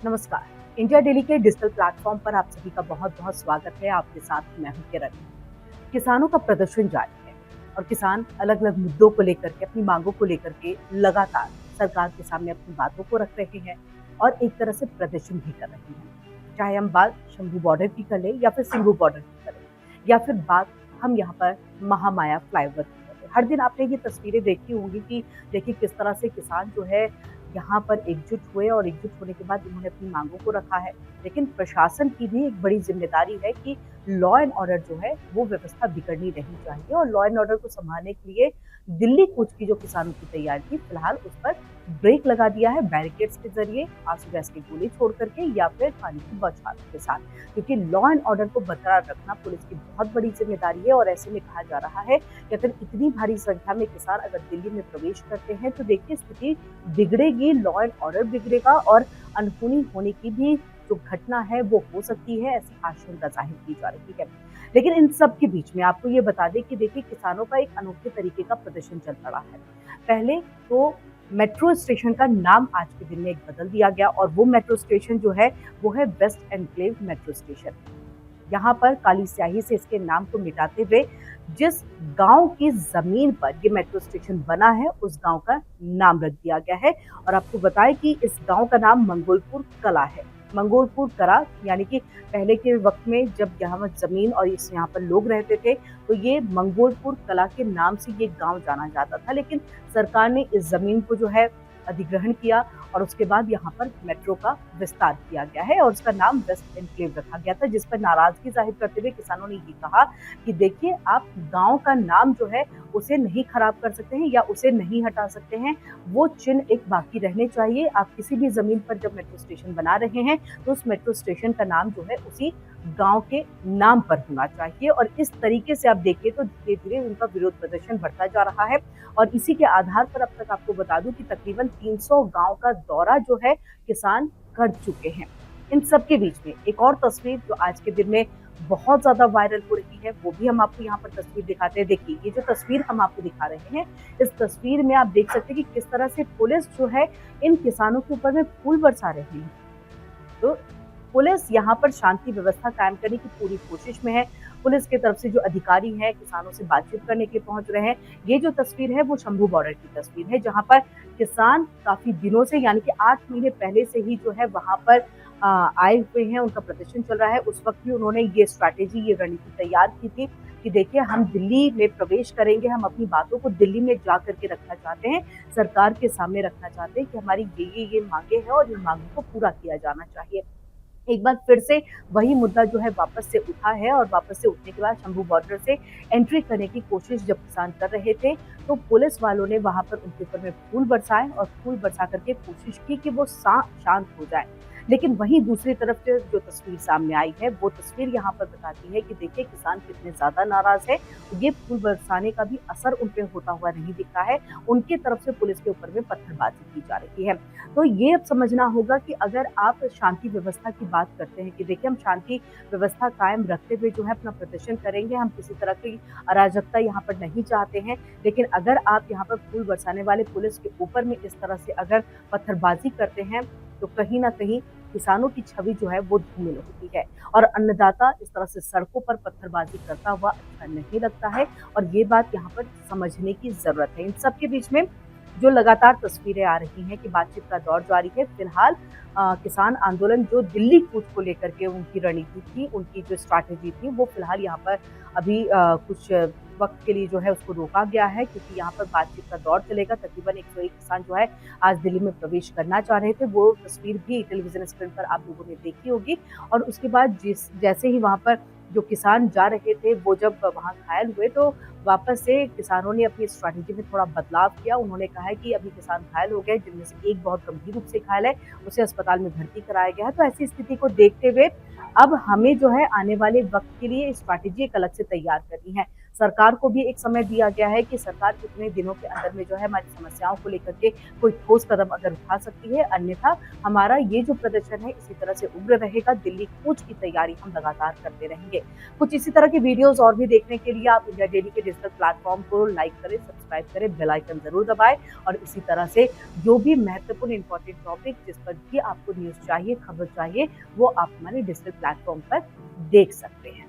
नमस्कार। India daily के digital platform पर आप सभी का बहुत बहुत स्वागत है। आपके साथ मैं हूं किरण। किसानों का प्रदर्शन जारी है और किसान अलग अलग मुद्दों को लेकर के, अपनी मांगों को लेकर के लगातार सरकार के सामने अपनी बातों को रख रहे हैं और एक तरह से प्रदर्शन भी कर रहे हैं। चाहे हम बात शंभू बॉर्डर की करें या फिर सिंघू बॉर्डर की करें या फिर बात हम यहाँ पर महामाया फ्लाईओवर की करें, हर दिन आपने ये तस्वीरें देखी होंगी कि देखिए किस तरह से किसान जो है यहाँ पर एकजुट हुए और एकजुट होने के बाद उन्होंने अपनी मांगों को रखा है। लेकिन प्रशासन की भी एक बड़ी जिम्मेदारी है कि लॉ एंड ऑर्डर जो है वो व्यवस्था बिगड़नी नहीं चाहिए और लॉ एंड ऑर्डर को संभालने के लिए दिल्ली कूच की जो किसानों की तैयारी थी, फिलहाल उस पर ब्रेक लगा दिया है बैरिकेड्स के जरिए, आंसू गैस की गोली छोड़ करके या फिर पानी की बौछारों के साथ, क्योंकि लॉ एंड ऑर्डर को बरकरार रखना पुलिस की बहुत बड़ी जिम्मेदारी है। और ऐसे में कहा जा रहा है कि अगर इतनी भारी संख्या में किसान अगर दिल्ली में प्रवेश करते हैं तो देखिए स्थिति बिगड़ेगी, लॉ एंड ऑर्डर बिगड़ेगा और अनहोनी होने की भी जो घटना है वो हो सकती है, ऐसी आशंका जाहिर की जा रही है। लेकिन इन सब के बीच में आपको ये बता दें कि देखिए किसानों का एक अनोखे तरीके का प्रदर्शन चल पड़ा है। पहले तो मेट्रो स्टेशन का नाम आज के दिन में एक बदल दिया गया और वो मेट्रो स्टेशन जो है वो है वेस्ट एनक्लेव मेट्रो स्टेशन। यहाँ पर काली स्याही से इसके नाम को मिटाते हुए जिस गांव की जमीन पर ये मेट्रो स्टेशन बना है उस गांव का नाम रख दिया गया है। और आपको बताएं कि इस गांव का नाम मंगोलपुर कला है। मंगोलपुर कला यानी कि पहले के वक्त में जब यहाँ जमीन और इस यहाँ पर लोग रहते थे तो ये मंगोलपुर कला के नाम से ये गांव जाना जाता था। लेकिन सरकार ने इस जमीन को जो है अधिग्रहण किया और उसके बाद यहाँ पर मेट्रो का विस्तार किया गया है और उसका नाम वेस्ट एनक्लेव रखा गया था, जिस पर नाराजगी जाहिर करते हुए किसानों ने ये कहा कि देखिए आप गांव का नाम जो है उसे नहीं खराब कर सकते हैं या उसे नहीं हटा सकते हैं, वो चिन्ह एक बाकी रहने चाहिए। आप किसी भी जमीन पर जब मेट्रो स्टेशन बना रहे हैं तो उस मेट्रो स्टेशन का नाम जो है उसी गांव के नाम पर होना चाहिए। और इस तरीके से आप देखिए तो धीरे धीरे उनका विरोध प्रदर्शन बढ़ता जा रहा है और इसी के आधार पर अब तक आपको बता दूं कि तकरीबन 300 गांव का दौरा जो है किसान कर चुके हैं। इन सब के बीच में एक और तस्वीर जो आज के दिन में बहुत ज्यादा वायरल हो रही है वो भी हम आपको यहाँ पर तस्वीर दिखाते हैं। देखिए ये जो तस्वीर हम आपको दिखा रहे हैं, इस तस्वीर में आप देख सकते हैं कि किस तरह से पुलिस जो है इन किसानों के ऊपर में फूल बरसा रही है। तो पुलिस यहाँ पर शांति व्यवस्था कायम करने की पूरी कोशिश में है। पुलिस की तरफ से जो अधिकारी हैं किसानों से बातचीत करने के लिए पहुंच रहे हैं। ये जो तस्वीर है वो शंभू बॉर्डर की तस्वीर है, जहां पर किसान काफी दिनों से यानी कि 8 महीने पहले से ही जो है वहां पर आए हुए हैं, उनका प्रदर्शन चल रहा है। उस वक्त भी उन्होंने ये स्ट्रैटेजी, ये रणनीति तैयार की थी कि देखिए हम दिल्ली में प्रवेश करेंगे, हम अपनी बातों को दिल्ली में जा करके रखना चाहते हैं, सरकार के सामने रखना चाहते हैं कि हमारी ये मांगे हैं और इन मांगों को पूरा किया जाना चाहिए। एक बार फिर से वही मुद्दा जो है वापस से उठा है और वापस से उठने के बाद शंभू बॉर्डर से एंट्री करने की कोशिश जब किसान कर रहे थे तो पुलिस वालों ने वहां पर उनके ऊपर में फूल बरसाए और फूल बरसा करके कोशिश की कि वो शांत हो जाए। लेकिन वहीं दूसरी तरफ जो तस्वीर सामने आई है वो तस्वीर यहाँ पर बताती है कि देखिए किसान कितने ज्यादा नाराज है। ये फूल बरसाने का भी असर उन पे होता हुआ नहीं दिख रहा है। उनकी तरफ से पुलिस के ऊपर में पत्थरबाजी की जा रही है। तो ये अब समझना होगा कि अगर आप शांति व्यवस्था की बात करते हैं कि देखिए हम शांति व्यवस्था कायम रखते हुए जो है अपना प्रदर्शन करेंगे, हम किसी तरह की अराजकता यहाँ पर नहीं चाहते हैं, लेकिन अगर आप यहाँ पर फूल बरसाने वाले पुलिस के ऊपर में इस तरह से अगर पत्थरबाजी करते हैं तो कहीं ना कहीं किसानों की छवि जो है वो धूमिल होती है और अन्नदाता इस तरह से सड़कों पर पत्थरबाजी करता हुआ अच्छा नहीं लगता है। और ये बात यहाँ पर समझने की जरूरत है। इन सब के बीच में जो लगातार तस्वीरें आ रही हैं कि बातचीत का दौर जारी है। फिलहाल किसान आंदोलन जो दिल्ली कूच को लेकर के उनकी रणनीति थी, उनकी जो स्ट्रैटेजी थी, वो फिलहाल यहाँ पर अभी कुछ वक्त के लिए जो है उसको रोका गया है, क्योंकि यहाँ पर बातचीत का दौर चलेगा। तकरीबन 101 किसान जो है आज दिल्ली में प्रवेश करना चाह रहे थे, वो तस्वीर भी टेलीविजन स्क्रीन पर आप लोगों ने देखी होगी। और उसके बाद जैसे ही वहाँ पर जो किसान जा रहे थे वो जब वहाँ घायल हुए तो वापस से किसानों ने अपनी स्ट्रैटेजी में थोड़ा बदलाव किया। उन्होंने कहा है कि अभी किसान घायल हो गए, जिनमें से एक बहुत गंभीर रूप से घायल है, उसे अस्पताल में भर्ती कराया गया है। तो ऐसी स्थिति को देखते हुए अब हमें जो है आने वाले वक्त के लिए स्ट्रैटेजी एक अलग से तैयार करनी है। सरकार को भी एक समय दिया गया है कि सरकार कितने दिनों के अंदर में जो है हमारी समस्याओं को लेकर के कोई ठोस कदम अगर उठा सकती है, अन्यथा हमारा ये जो प्रदर्शन है इसी तरह से उग्र रहेगा। दिल्ली कूच की तैयारी हम लगातार करते रहेंगे। कुछ इसी तरह की वीडियोज़ और भी देखने के लिए आप इंडिया डेली के डिजिटल प्लेटफ़ॉर्म को लाइक करें, सब्सक्राइब करें, बेल आइकन ज़रूर दबाएँ और इसी तरह से जो भी महत्वपूर्ण इम्पोर्टेंट टॉपिक जिस पर भी आपको न्यूज़ चाहिए, खबर चाहिए, वो आप हमारे डिजिटल प्लेटफ़ॉर्म पर देख सकते हैं।